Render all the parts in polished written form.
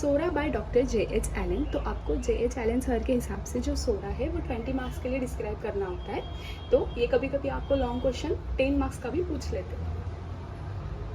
Zorah by doctor J H. Allen. तो आपको JH. Elon sir के हिसाब से जो सोरा है वो 20 मार्क्स के लिए डिस्क्राइब करना होता है। तो ये कभी कभी आपको लॉन्ग क्वेश्चन 10 मार्क्स का भी पूछ लेते हैं।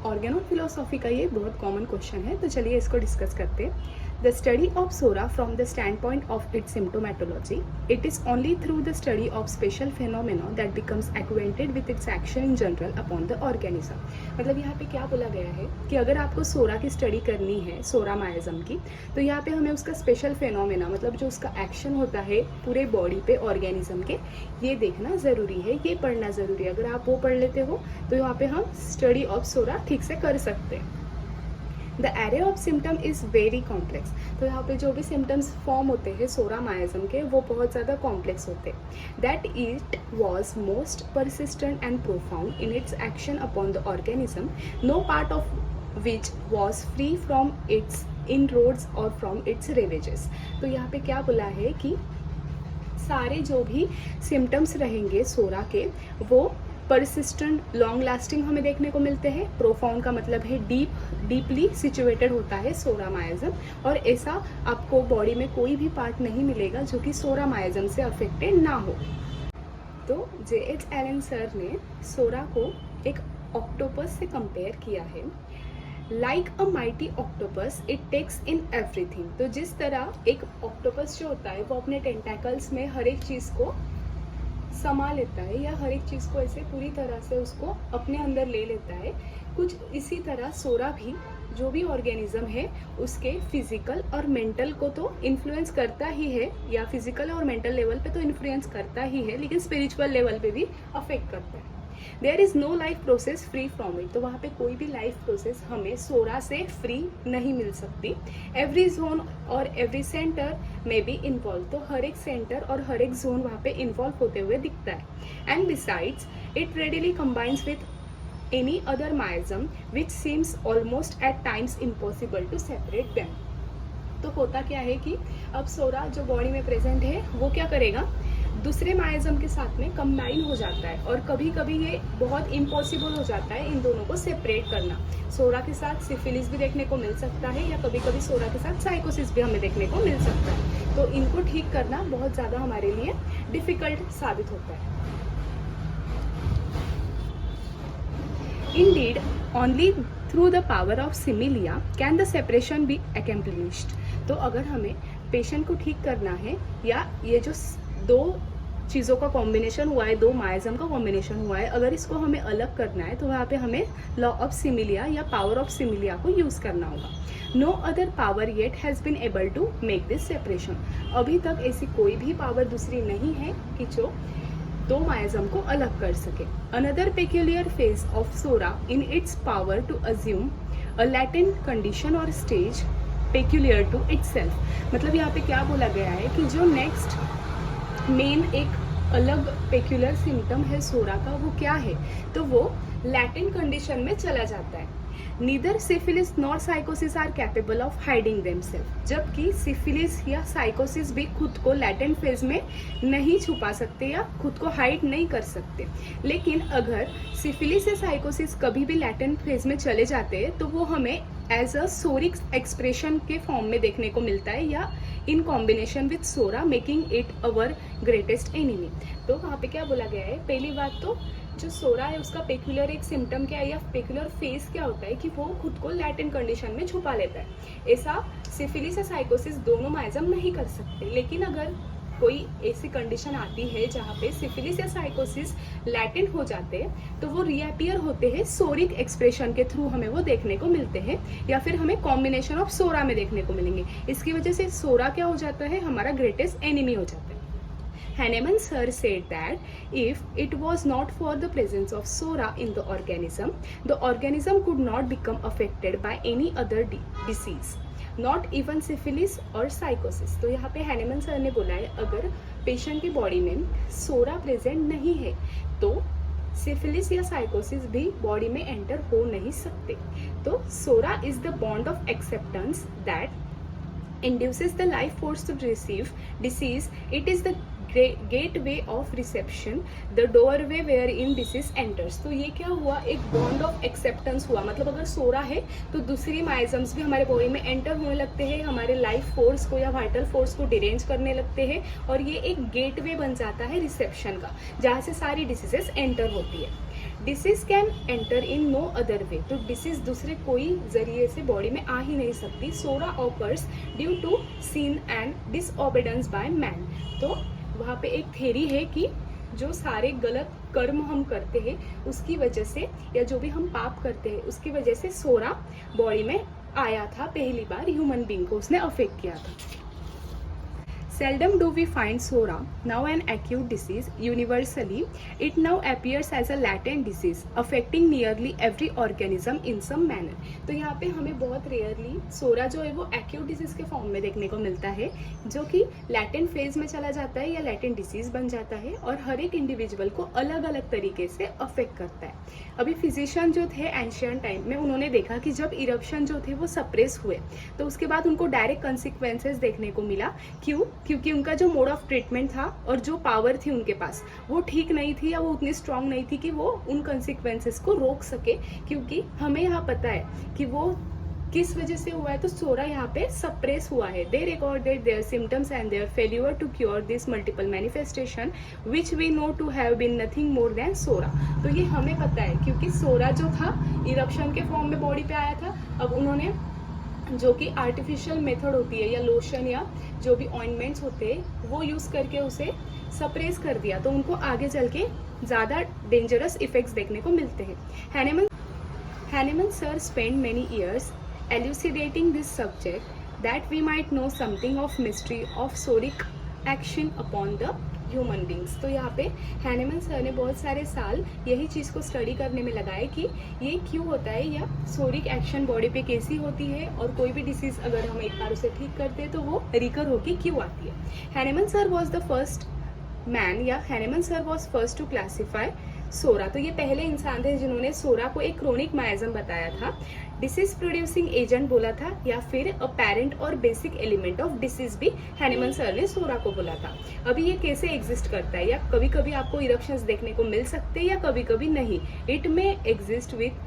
ऑर्गेनो फिलोसॉफी का ये बहुत कॉमन क्वेश्चन है, तो चलिए इसको डिस्कस करते हैं। The study of psora from the standpoint of its symptomatology, it is only through the study of special phenomena that becomes acquainted with its action in general upon the organism. मतलब यहाँ पे क्या बोला गया है कि अगर आपको सोरा की स्टडी करनी है, सोरा माइज्म की, तो यहाँ पे हमें उसका स्पेशल फेनोमेना, मतलब जो उसका एक्शन होता है पूरे बॉडी पे ऑर्गेनिज्म के, ये देखना ज़रूरी है, ये पढ़ना ज़रूरी है। अगर आप वो पढ़ लेते हो तो यहाँ पे हम स्टडी ऑफ सोरा ठीक से कर सकते हैं। The array of symptom is very complex. तो यहाँ पे जो भी सिम्टम्स फॉर्म होते हैं सोरा माइज्म के, वो बहुत ज़्यादा कॉम्प्लेक्स होते हैं। That it was most persistent and profound in its action upon the organism, no part of which was free from its inroads or from its ravages. तो यहाँ पे क्या बोला है कि सारे जो भी सिम्टम्स रहेंगे सोरा के, वो परसिस्टेंट, लॉन्ग लास्टिंग हमें देखने को मिलते हैं। प्रोफाउंड का मतलब है डीपली सिचुएटेड होता है सोरा माइज्म, और ऐसा आपको बॉडी में कोई भी पार्ट नहीं मिलेगा जो कि सोरा माइज्म से अफेक्टेड ना हो। तो जे.एच. एलन सर ने सोरा को एक ऑक्टोपस से कंपेयर किया है। Like a mighty octopus it takes in everything. तो जिस तरह एक ऑक्टोपस जो होता है वो अपने टेंटाकल्स में हर एक चीज़ को समा लेता है, या हर एक चीज़ को ऐसे पूरी तरह से उसको अपने अंदर ले लेता है, कुछ इसी तरह सोरा भी जो भी ऑर्गेनिज्म है उसके फिजिकल और मेंटल को तो इन्फ्लुएंस करता ही है, या फिजिकल और मेंटल लेवल पे तो इन्फ्लुएंस करता ही है, लेकिन स्पिरिचुअल लेवल पे भी अफेक्ट करता है। There is no life process free from it. तो वहाँ पे कोई भी लाइफ प्रोसेस हमें सोरा से फ्री नहीं मिल सकती। एवरी जोन और एवरी सेंटर में बी इन्वॉल्व। तो हर एक सेंटर और हर एक जोन वहाँ पे इन्वॉल्व होते हुए दिखता है। And besides it readily combines with any other miasm which seems almost at times impossible to separate them. तो होता क्या है कि अब सोरा जो बॉडी में प्रेजेंट है वो क्या करेगा, दूसरे माइज्म के साथ में कंबाइन हो जाता है, और कभी कभी ये बहुत इम्पॉसिबल हो जाता है इन दोनों को सेपरेट करना। सोरा के साथ सिफिलिस भी देखने को मिल सकता है, या कभी कभी सोरा के साथ साइकोसिस भी हमें देखने को मिल सकता है। तो इनको ठीक करना बहुत ज़्यादा हमारे लिए डिफिकल्ट साबित होता है। Indeed, only through the power of similia can the separation be accomplished। तो अगर हमें पेशेंट को ठीक करना है, या ये जो दो चीज़ों का कॉम्बिनेशन हुआ है, दो माइज्म का कॉम्बिनेशन हुआ है, अगर इसको हमें अलग करना है तो वहाँ पे हमें लॉ ऑफ सिमिलिया या पावर ऑफ सिमिलिया को यूज़ करना होगा। No other power yet has been able to make this separation. अभी तक ऐसी कोई भी पावर दूसरी नहीं है कि जो दो माइज्म को अलग कर सके। Another peculiar phase of psora in its power to assume a latent condition or stage peculiar to itself. मतलब यहाँ पे क्या बोला गया है कि जो नेक्स्ट मेन एक अलग पेक्यूलर सिम्टम है सोरा का, वो क्या है, तो वो लैटेंट कंडीशन में चला जाता है। Neither syphilis nor sycosis are capable of hiding themselves. जबकि सिफिलिस या साइकोसिस भी खुद को लैटेंट फेज में नहीं छुपा सकते या खुद को हाइड नहीं कर सकते। लेकिन अगर सिफिलिस या साइकोसिस कभी भी लैटेंट फेज में चले जाते हैं तो वो हमें एज अ सोरिक एक्सप्रेशन के फॉर्म में देखने को मिलता है, या in combination with psora making it our greatest enemy. तो वहाँ पे क्या बोला गया है, पहली बात तो जो सोरा है उसका पेक्यूलर एक सिम्टम क्या है, या पेक्यूलर फेस क्या होता है कि वो खुद को लैटेंट कंडीशन में छुपा लेता है। ऐसा सिफिलिस या साइकोसिस दोनों माइज्म नहीं कर सकते। लेकिन अगर कोई ऐसी कंडीशन आती है जहाँ पे सिफिलिस या साइकोसिस लैटेंट हो जाते हैं, तो वो रीअपियर होते हैं सोरिक एक्सप्रेशन के थ्रू, हमें वो देखने को मिलते हैं, या फिर हमें कॉम्बिनेशन ऑफ सोरा में देखने को मिलेंगे। इसकी वजह से सोरा क्या हो जाता है, हमारा ग्रेटेस्ट एनिमी हो जाता है। Hahnemann sir said that if it was not for the presence of sora in the organism could not become affected by any other disease, not even syphilis or psychosis। तो यहाँ पे Hahnemann sir ने बोला है अगर patient की body में सोरा present नहीं है तो सिफिलिस या साइकोसिस भी बॉडी में एंटर हो नहीं सकते। तो psora is the bond of acceptance that induces the life force to receive disease. It is the gateway of reception, the doorway wherein disease enters. तो ये क्या हुआ, एक बॉन्ड ऑफ एक्सेप्टेंस हुआ, मतलब अगर सोरा है तो दूसरी माइजम्स भी हमारे बॉडी में एंटर होने लगते हैं, हमारे लाइफ फोर्स को या वाइटल फोर्स को डिरेंज करने लगते हैं, और ये एक गेट वे बन जाता है रिसेप्शन का, जहाँ से सारी डिसीजेस एंटर होती है। Disease can enter in no other way, तो डिसीज दूसरे कोई जरिए से बॉडी में आ ही नहीं सकती। Psora occurs due to sin and disobedience by man. तो वहाँ पे एक थ्योरी है कि जो सारे गलत कर्म हम करते हैं उसकी वजह से, या जो भी हम पाप करते हैं उसकी वजह से सोरा बॉडी में आया था, पहली बार ह्यूमन बींग को उसने अफेक्ट किया था। Seldom do we find SORA, now an acute disease, universally. It now appears as a latent disease, affecting nearly every organism in some manner. तो यहाँ पे हमें बहुत रेयरली सोरा जो है वो एक्यूट डिसीज के फॉर्म में देखने को मिलता है, जो कि लैटेंट फेज में चला जाता है या लैटेंट डिसीज बन जाता है, और हर एक इंडिविजुअल को अलग अलग तरीके से अफेक्ट करता है। अभी फिजिशियन जो थे एंशियंट टाइम में, उन्होंने देखा कि जब इरप्शन जो थे वो सप्रेस हुए तो उसके बाद उनको डायरेक्ट कंसिक्वेंसेस देखने को मिला। क्यों? क्योंकि उनका जो मोड ऑफ ट्रीटमेंट था और जो पावर थी उनके पास वो ठीक नहीं थी, या वो उतनी स्ट्रांग नहीं थी कि वो उन कंसिक्वेंसेस को रोक सके। क्योंकि हमें यहाँ पता है कि वो किस वजह से हुआ है, तो सोरा यहाँ पे सप्रेस हुआ है। They recorded their symptoms and their failure to cure this multiple manifestation which we know to have been nothing more than psora. तो ये हमें पता है क्योंकि सोरा जो था इरप्शन के फॉर्म में बॉडी पे आया था। अब उन्होंने जो कि आर्टिफिशियल मेथड होती है, या लोशन या जो भी ऑइंटमेंट्स होते हैं, वो यूज़ करके उसे सप्रेस कर दिया, तो उनको आगे चल के ज़्यादा डेंजरस इफेक्ट्स देखने को मिलते हैं। Hahnemann sir spend many years elucidating this subject that we might know something of mystery of soric action upon the human beings. तो यहाँ पे हैनेमन सर ने बहुत सारे साल यही चीज़ को स्टडी करने में लगाए कि ये क्यों होता है, या सोरिक एक्शन बॉडी पे कैसी होती है, और कोई भी डिसीज अगर हम एक बार उसे ठीक करते हैं तो वो रिकर होके क्यों आती है। Hahnemann sir was the first man, या Hahnemann sir was first to classify psora. तो ये पहले इंसान थे जिन्होंने सोरा को एक क्रोनिक माइजम बताया था, डिसीज प्रोड्यूसिंग एजेंट बोला था, या फिर अ पैरेंट और बेसिक एलिमेंट ऑफ डिसीज भी हैनेमन सर ने सोरा को बोला था। अभी ये कैसे एग्जिस्ट करता है, या कभी कभी आपको इरप्शंस देखने को मिल सकते हैं या कभी कभी नहीं। It may exist with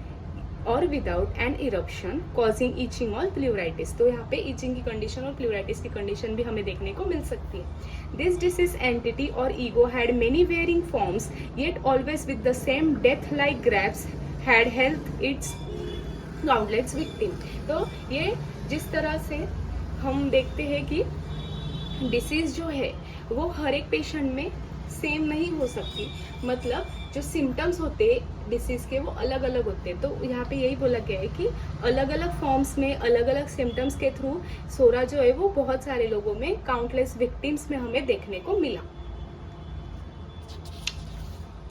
or without an eruption causing itching और प्लूराइटिस। तो यहाँ पे इचिंग की कंडीशन और प्लूराइटिस की कंडीशन भी हमें देखने को मिल सकती है। This disease entity or ego had many varying forms yet always with the same death like grabs had health its countless victim. तो ये जिस तरह से हम देखते हैं कि डिसीज जो है वो हर एक पेशेंट में सेम नहीं हो सकती, मतलब जो सिम्टम्स होते डिसीज के वो अलग अलग होते हैं। तो यहाँ पे यही बोला गया है कि अलग अलग फॉर्म्स में अलग अलग सिम्टम्स के थ्रू सोरा जो है वो बहुत सारे लोगों में, काउंटलेस विक्टिम्स में हमें देखने को मिला।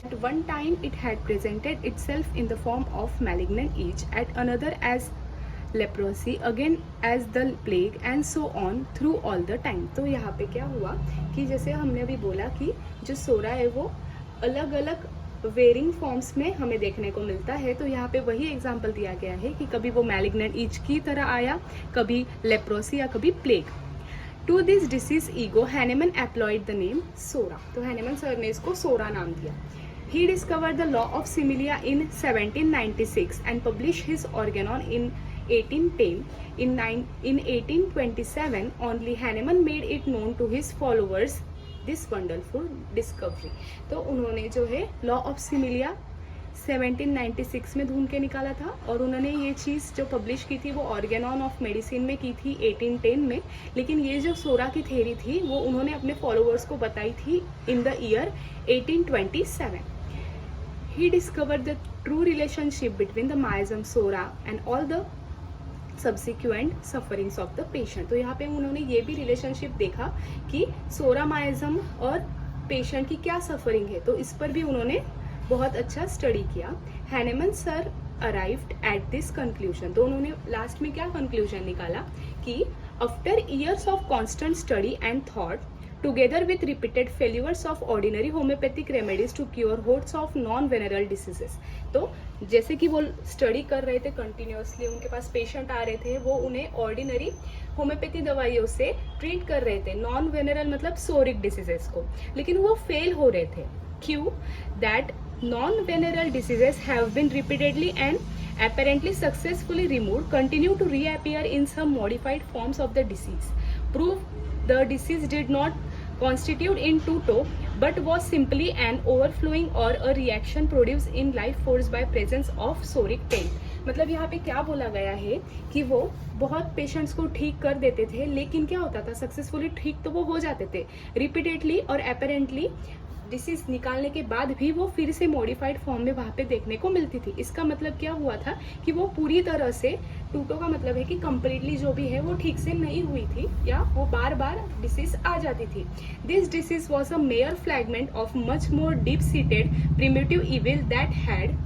At one time it had presented itself in the form of malignant itch, at another as leprosy, again as the plague and so on through all the time। तो यहाँ पे क्या हुआ कि जैसे हमने अभी बोला कि जो सोरा है वो अलग अलग वेरिंग फॉर्म्स में हमें देखने को मिलता है। तो यहाँ पे वही एग्जाम्पल दिया गया है कि कभी वो मैलिग्नेंट इच की तरह आया, कभी लेप्रोसी या कभी plague. To this disease ego Hahnemann employed the name psora. तो हैनेमन सर ने इसको सोरा नाम दिया। He discovered the law of similia in 1796 and published his organon in 1810. In 1827, only Hahnemann made it known to his followers this wonderful discovery। तो उन्होंने जो है law of similia 1796 में ढूंढ के निकाला था, और उन्होंने ये चीज़ जो पब्लिश की थी वो ऑर्गेनॉन ऑफ मेडिसिन में की थी 1810 में। लेकिन ये जो सोरा की थ्योरी थी वो उन्होंने अपने फॉलोअर्स को बताई थी in the year 1827। He discovered the true relationship between the miasm sora and all the subsequent sufferings of the patient। तो यहाँ पे उन्होंने ये भी रिलेशनशिप देखा कि सोरा माइजम और पेशेंट की क्या सफरिंग है, तो इस पर भी उन्होंने बहुत अच्छा स्टडी किया। Hahnemann sir arrived at this conclusion. तो उन्होंने लास्ट में क्या कंक्लूजन निकाला कि after years of constant study and thought together with repeated failures of ordinary homeopathic remedies to cure hordes of non-venereal diseases। तो जैसे कि वो स्टडी कर रहे थे कंटिन्यूसली, उनके पास पेशेंट आ रहे थे, वो उन्हें ऑर्डिनरी होम्योपैथी दवाइयों से ट्रीट कर रहे थे, नॉन वेनेरल मतलब सोरिक डिसीजेस को, लेकिन वो फेल हो रहे थे। क्यों? That non venereal diseases have been repeatedly and apparently successfully removed, continue to reappear in some modified forms of the disease, prove the disease did not constitute in toto but was simply an overflowing or a reaction produced in life force by presence of soric taint। मतलब यहाँ पे क्या बोला गया है कि वो बहुत पेशेंट्स को ठीक कर देते थे, लेकिन क्या होता था, सक्सेसफुली ठीक तो वो हो जाते थे, रिपीटेडली और अपेरेंटली डिसीज निकालने के बाद भी वो फिर से मॉडिफाइड फॉर्म में वहाँ पे देखने को मिलती थी। इसका मतलब क्या हुआ था कि वो पूरी तरह से, टूटो का मतलब है कि कंप्लीटली जो भी है वो ठीक से नहीं हुई थी, या वो बार बार डिसीज आ जाती थी। This disease was a mere fragment of much more deep seated primitive evil that had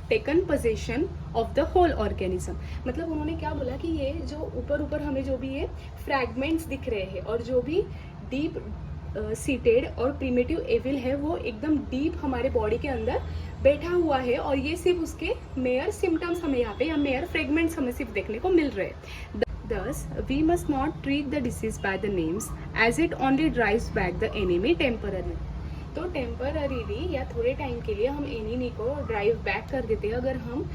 taken possession of the whole organism. मतलब उन्होंने क्या बोला कि ये जो ऊपर ऊपर हमें जो भी ये फ्रैगमेंट्स दिख रहे हैं और जो भी डीप सीटेड और प्रिमिटिव एविल है वो एकदम डीप हमारे बॉडी के अंदर बैठा हुआ है, और ये सिर्फ उसके मेयर सिम्टम्स हमें यहाँ पे या मेयर फ्रेगमेंट्स हमें सिर्फ देखने को मिल रहे हैं। Thus, we must not treat the disease by the names as it only drives back the enemy temporarily। तो टेम्पररीली या थोड़े टाइम के लिए हम एनिमी को ड्राइव बैक कर देते हैं अगर हम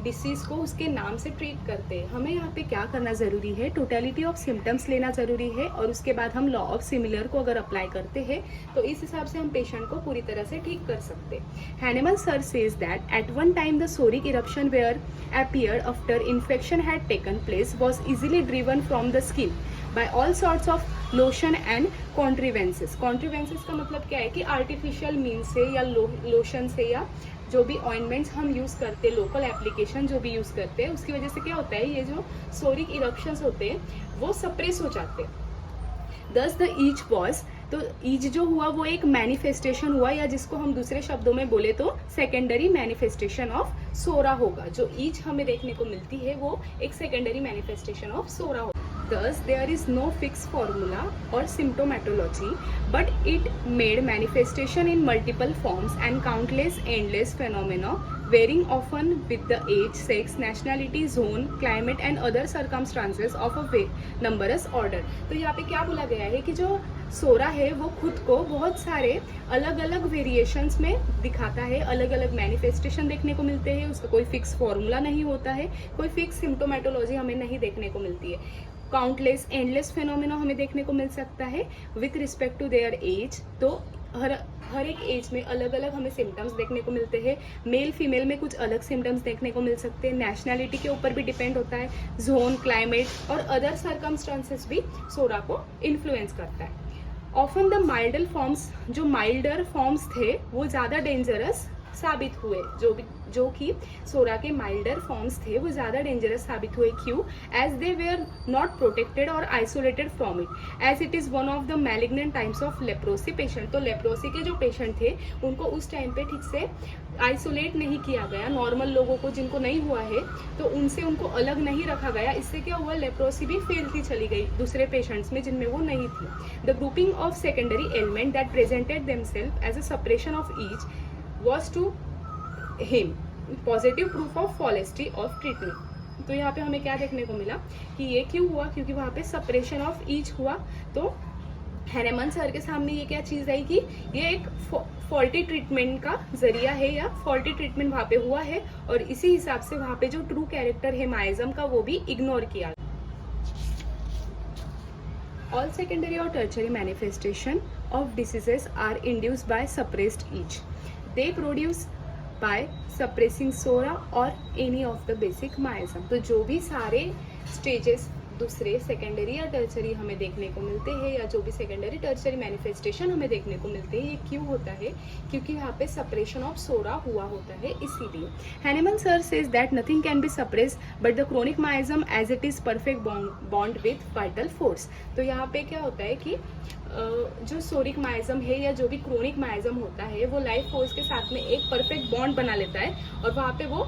डिसीज को उसके नाम से ट्रीट करते हैं। हमें यहाँ पे क्या करना ज़रूरी है, टोटलिटी ऑफ सिम्टम्स लेना ज़रूरी है, और उसके बाद हम लॉ ऑफ सिमिलर को अगर अप्लाई करते हैं तो इस हिसाब से हम पेशेंट को पूरी तरह से ठीक कर सकते हैं। Hahnemann sir says that at one time the psoric eruption were appeared after infection had taken place was easily driven from the skin by all sorts of lotion and contrivances। contrivances का मतलब क्या है कि artificial mean से या lotion से या जो भी ऑइंटमेंट्स हम यूज़ करते हैं, लोकल एप्लीकेशन जो भी यूज़ करते हैं, उसकी वजह से क्या होता है, ये जो सोरिक इरप्शंस होते हैं वो सप्रेस हो जाते हैं। दस द ईच वॉज, तो ईच जो हुआ वो एक मैनिफेस्टेशन हुआ, या जिसको हम दूसरे शब्दों में बोले तो सेकेंडरी मैनिफेस्टेशन ऑफ सोरा होगा। जो ईच हमें देखने को मिलती है वो एक सेकेंडरी मैनिफेस्टेशन ऑफ सोरा होगा। Thus, there is no fixed formula or symptomatology, but it made manifestation in multiple forms and countless endless phenomena, varying often with the age, sex, nationality, zone, climate and other circumstances of a numerous order। तो यहाँ पे क्या बोला गया है कि जो सोरा है वो खुद को बहुत सारे अलग अलग वेरिएशंस में दिखाता है, अलग अलग मैनिफेस्टेशन देखने को मिलते हैं, उसका कोई फिक्स फॉर्मूला नहीं होता है, कोई फिक्स सिम्टोमेटोलॉजी हमें नहीं देखने को मिलती है। काउंटलेस एंडलेस फेनोमेना हमें देखने को मिल सकता है with respect to their age. तो हर एक एज में अलग अलग हमें सिम्टम्स देखने को मिलते हैं। मेल फीमेल में कुछ अलग सिम्टम्स देखने को मिल सकते हैं। नेशनैलिटी के ऊपर भी डिपेंड होता है, जोन, क्लाइमेट और अदर सर्कमस्टांसेस भी सोरा को इन्फ्लुएंस करता है। ऑफन द माइल्डर फॉर्म्स, जो माइल्डर फॉर्म्स थे वो ज़्यादा डेंजरस साबित हुए, जो कि सोरा के माइल्डर फॉर्म्स थे वो ज़्यादा डेंजरस साबित हुए। क्यों? As they were not protected और isolated from it, as it is one of the malignant times of leprosy patient. तो लेप्रोसी के जो पेशेंट थे उनको उस टाइम पे ठीक से आइसोलेट नहीं किया गया, नॉर्मल लोगों को जिनको नहीं हुआ है तो उनसे उनको अलग नहीं रखा गया। इससे क्या हुआ, लेप्रोसी भी फैलती चली गई दूसरे पेशेंट्स में जिनमें वो नहीं थी। The grouping of secondary element that presented themselves as a suppression of each was to him positive proof of falsity of treatment। तो यहाँ पे हमें क्या देखने को मिला कि ये क्यों हुआ, क्योंकि वहाँ पे सपरेशन ऑफ ईच हुआ। तो हैनेमन सर के सामने ये क्या चीज़ आई कि ये एक फॉल्टी ट्रीटमेंट का जरिया है, या फॉल्टी ट्रीटमेंट वहाँ पे हुआ है, और इसी हिसाब से वहाँ पे जो ट्रू कैरेक्टर है माइज्म का वो भी इग्नोर किया। All secondary or tertiary manifestation of diseases are induced by suppressed itch. They produce by suppressing sora or any of the basic miasm। तो जो भी सारे स्टेजेस दूसरे सेकेंडरी या टर्चरी हमें देखने को मिलते हैं, या जो भी सेकेंडरी टर्चरी मैनिफेस्टेशन हमें देखने को मिलते हैं, ये क्यों होता है, क्योंकि यहाँ पे सपरेशन ऑफ सोरा हुआ होता है। इसीलिए Hahnemann sir says that nothing can be suppress but the chronic miasm as it is perfect bond with vital force. तो यहाँ पे क्या होता है कि जो सोरिक माइज्म है या जो भी क्रोनिक माइज्म होता है वो लाइफ फोर्स के साथ में एक परफेक्ट बॉन्ड बना लेता है, और वहाँ पे वो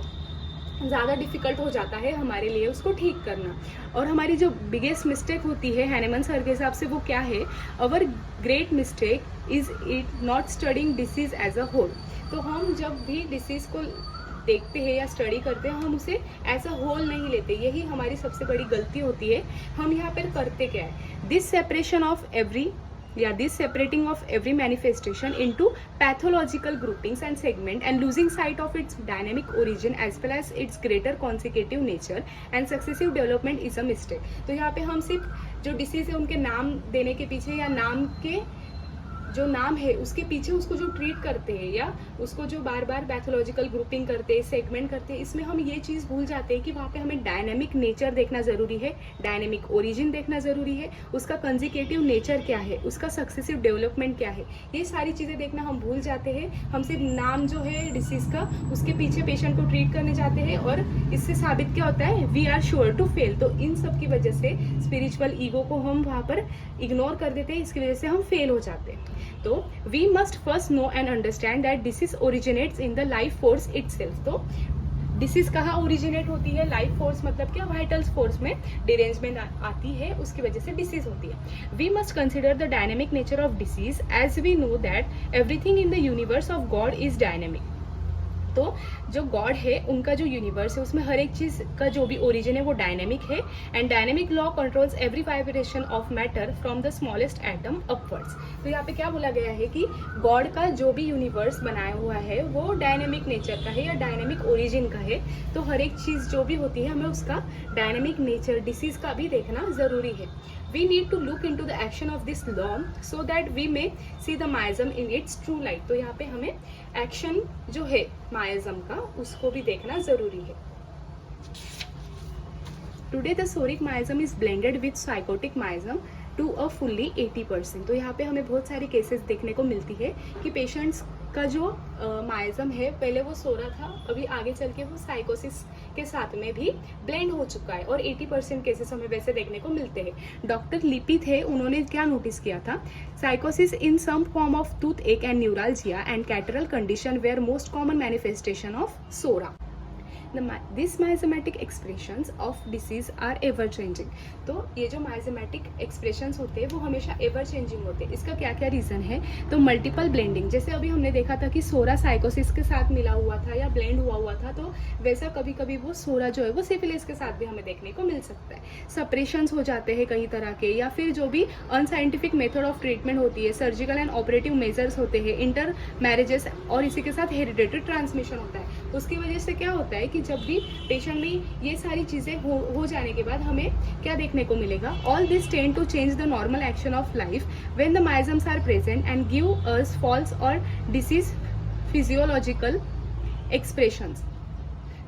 ज़्यादा डिफ़िकल्ट हो जाता है हमारे लिए उसको ठीक करना। और हमारी जो बिगेस्ट मिस्टेक होती है हैनेमन सर के हिसाब से वो क्या है, our great mistake is it not studying disease as a whole. तो हम जब भी डिसीज़ को देखते हैं या स्टडी करते हैं, हम उसे एज अ होल नहीं लेते, यही हमारी सबसे बड़ी गलती होती है। हम यहाँ पर करते क्या है, this separation of every this separating of every manifestation into pathological groupings and segment and losing sight of its dynamic origin as well as its greater consecutive nature and successive development is a mistake। तो यहाँ पे हम सिर्फ जो disease है उनके नाम देने के पीछे या नाम के जो नाम है उसके पीछे उसको जो ट्रीट करते हैं या उसको जो बार बार पैथोलॉजिकल ग्रुपिंग करते हैं, सेगमेंट करते हैं, इसमें हम ये चीज़ भूल जाते हैं कि वहाँ पे हमें डायनेमिक नेचर देखना ज़रूरी है, डायनेमिक ओरिजिन देखना ज़रूरी है, उसका कंजिकेटिव नेचर क्या है, उसका सक्सेसिव डेवलपमेंट क्या है, ये सारी चीज़ें देखना हम भूल जाते हैं। हम सिर्फ नाम जो है डिसीज़ का उसके पीछे पेशेंट को ट्रीट करने जाते हैं और इससे साबित क्या होता है, we are sure to fail. तो इन सब की वजह से स्पिरिचुअल ईगो को हम वहाँ पर इग्नोर कर देते हैं, इसकी वजह से हम फेल हो जाते हैं। तो we must first know and understand that disease originates in the life force itself. तो डिसीज कहाँ ओरिजिनेट होती है, लाइफ फोर्स मतलब क्या, वाइटल्स फोर्स में डिरेंजमेंट आती है, उसकी वजह से डिसीज होती है। We must consider the dynamic nature of disease as we know that everything in the universe of God is dynamic. तो जो गॉड है उनका जो यूनिवर्स है उसमें हर एक चीज़ का जो भी ओरिजिन है वो डायनेमिक है and dynamic law controls every vibration of matter from the smallest atom upwards. तो यहाँ पे क्या बोला गया है कि गॉड का जो भी यूनिवर्स बनाया हुआ है वो डायनेमिक नेचर का है या डायनेमिक ओरिजिन का है। तो हर एक चीज़ जो भी होती है हमें उसका डायनेमिक नेचर डिसीज का भी देखना ज़रूरी है। We need to look into the action of this law so that we may see the miasm in its true light। तो यहाँ पे हमें एक्शन जो है मायाजम का उसको भी देखना जरूरी है। Today the soric miasm is blended with psychotic miasm to a fully 80%। तो यहाँ पे हमें बहुत सारी केसेस देखने को मिलती है कि पेशेंट्स का जो मायाजम है पहले वो सोरा था, अभी आगे चल के वो साइकोसिस के साथ में भी ब्लेंड हो चुका है और 80% केसेस हमें वैसे देखने को मिलते हैं। डॉक्टर लिपि थे, उन्होंने क्या नोटिस किया था, sycosis in some form of toothache and neuralgia and catarrhal condition were most common manifestation of psora. These miasmatic expressions of disease are ever changing। तो ये जो miasmatic expressions होते हैं वो हमेशा ever changing होते हैं। इसका क्या क्या रीज़न है, तो मल्टीपल ब्लेंडिंग, जैसे अभी हमने देखा था कि सोरा साइकोसिस के साथ मिला हुआ था या ब्लेंड हुआ था, तो वैसा कभी कभी वो सोरा जो है वो सिफिलिस के साथ भी हमें देखने को मिल सकता है। सप्रेशंस हो जाते हैं कई तरह के, या फिर जो भी अनसाइंटिफिक मेथड ऑफ ट्रीटमेंट होती है, सर्जिकल एंड ऑपरेटिव मेजर्स होते हैं, इंटर मैरिजेस और इसी के साथ हेरिडेटरी ट्रांसमिशन होता है। उसकी वजह से क्या होता है कि जब भी पेशेंट में ये सारी चीज़ें हो जाने के बाद हमें क्या देखने को मिलेगा, all this tend to change the normal action of life when the miasms are present and give us falls और डिसीज फिजियोलॉजिकल एक्सप्रेशंस।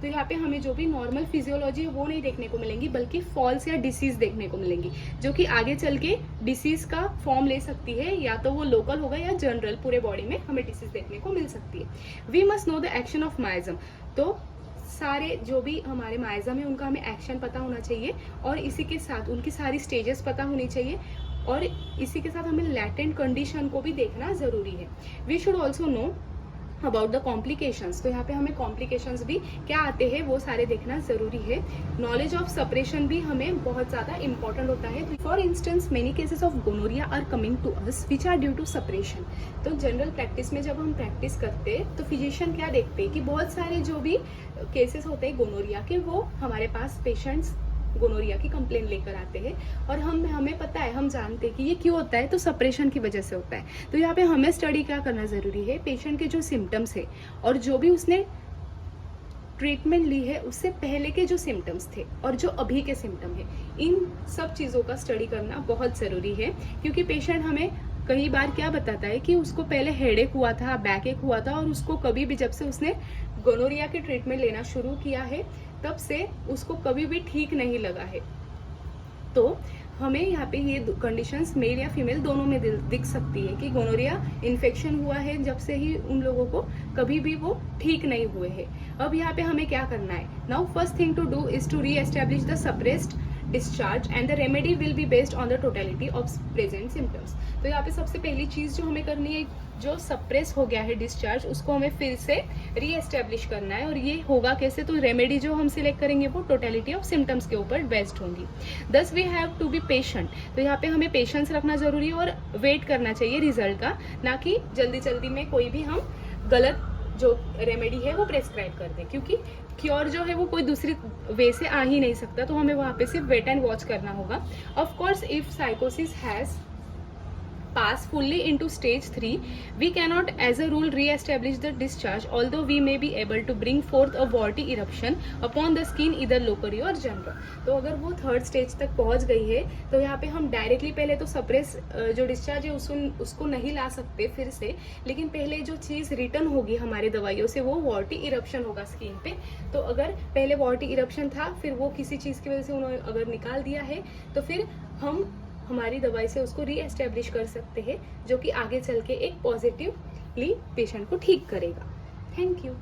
तो यहाँ पे हमें जो भी नॉर्मल फिजियोलॉजी है वो नहीं देखने को मिलेंगी, बल्कि फॉल्स या डिसीज देखने को मिलेंगी, जो कि आगे चल के डिसीज का फॉर्म ले सकती है, या तो वो लोकल होगा या जनरल पूरे बॉडी में हमें डिसीज देखने को मिल सकती है। We must know the action of miasm. तो सारे जो भी हमारे माइजम है उनका हमें एक्शन पता होना चाहिए और इसी के साथ उनकी सारी स्टेजेस पता होनी चाहिए और इसी के साथ हमें लैटेंट कंडीशन को भी देखना ज़रूरी है। We should also know about the complications. तो यहाँ पे हमें कॉम्प्लिकेशंस भी क्या आते हैं वो सारे देखना ज़रूरी है। नॉलेज ऑफ सेपरेशन भी हमें बहुत ज़्यादा इंपॉर्टेंट होता है। For instance many cases of gonorrhoea are coming to us which are due to separation. तो जनरल प्रैक्टिस में जब हम प्रैक्टिस करते हैं तो फिजिशियन क्या देखते हैं कि बहुत सारे जो भी केसेस होते हैं गोनोरिया के, वो हमारे पास पेशेंट्स गोनोरिया की कंप्लेन लेकर आते हैं और हमें पता है, हम जानते हैं कि ये क्यों होता है, तो सेपरेशन की वजह से होता है। तो यहाँ पे हमें स्टडी क्या करना ज़रूरी है, पेशेंट के जो सिम्टम्स है और जो भी उसने ट्रीटमेंट ली है उससे पहले के जो सिम्टम्स थे और जो अभी के सिम्टम है, इन सब चीज़ों का स्टडी करना बहुत ज़रूरी है। क्योंकि पेशेंट हमें कई बार क्या बताता है कि उसको पहले हेडेक हुआ था, बैक एक हुआ था और उसको कभी भी, जब से उसने गोनोरिया के ट्रीटमेंट लेना शुरू किया है तब से उसको कभी भी ठीक नहीं लगा है। तो हमें यहाँ पे ये कंडीशंस मेल या फीमेल दोनों में दिख सकती है कि गोनोरिया इन्फेक्शन हुआ है जब से ही उन लोगों को कभी भी वो ठीक नहीं हुए हैं। अब यहाँ पे हमें क्या करना है, now first thing to do is to re establish the suppressed discharge and the remedy will be based on the totality of present symptoms. तो यहाँ पे सबसे पहली चीज़ जो हमें करनी है, जो सप्रेस हो गया है डिस्चार्ज उसको हमें फिर से री एस्टेब्लिश करना है। और ये होगा कैसे, तो रेमेडी जो हम सिलेक्ट करेंगे वो टोटलिटी ऑफ सिम्टम्स के ऊपर बेस्ड होंगी। Thus we have to be patient. तो यहाँ पे हमें पेशेंस रखना जरूरी है और वेट करना चाहिए रिजल्ट का, ना कि जल्दी जल्दी में कोई भी हम गलत जो रेमेडी है वो प्रेस्क्राइब कर दें, क्योंकि क्योर जो है वो कोई दूसरी वे से आ ही नहीं सकता। तो हमें वहाँ पे सिर्फ वेट एंड वॉच करना होगा। Of course if sycosis has pass fully into stage 3, we cannot as a rule re-establish the discharge, although we may be able to bring forth a warty eruption upon the skin either locally or general। तो अगर वो third stage तक पहुंच गई है तो यहाँ पे हम डायरेक्टली पहले तो सप्रेस जो डिस्चार्ज है उसको नहीं ला सकते फिर से, लेकिन पहले जो चीज़ रिटर्न होगी हमारी दवाइयों से वो वॉर्टी इरप्शन होगा स्किन पे। तो अगर पहले वॉर्टी इरप्शन था, फिर वो किसी चीज़ की वजह से उन्होंने अगर निकाल दिया है, तो फिर हम हमारी दवाई से उसको री एस्टेब्लिश कर सकते हैं, जो कि आगे चल के एक पॉजिटिवली पेशेंट को ठीक करेगा। Thank you.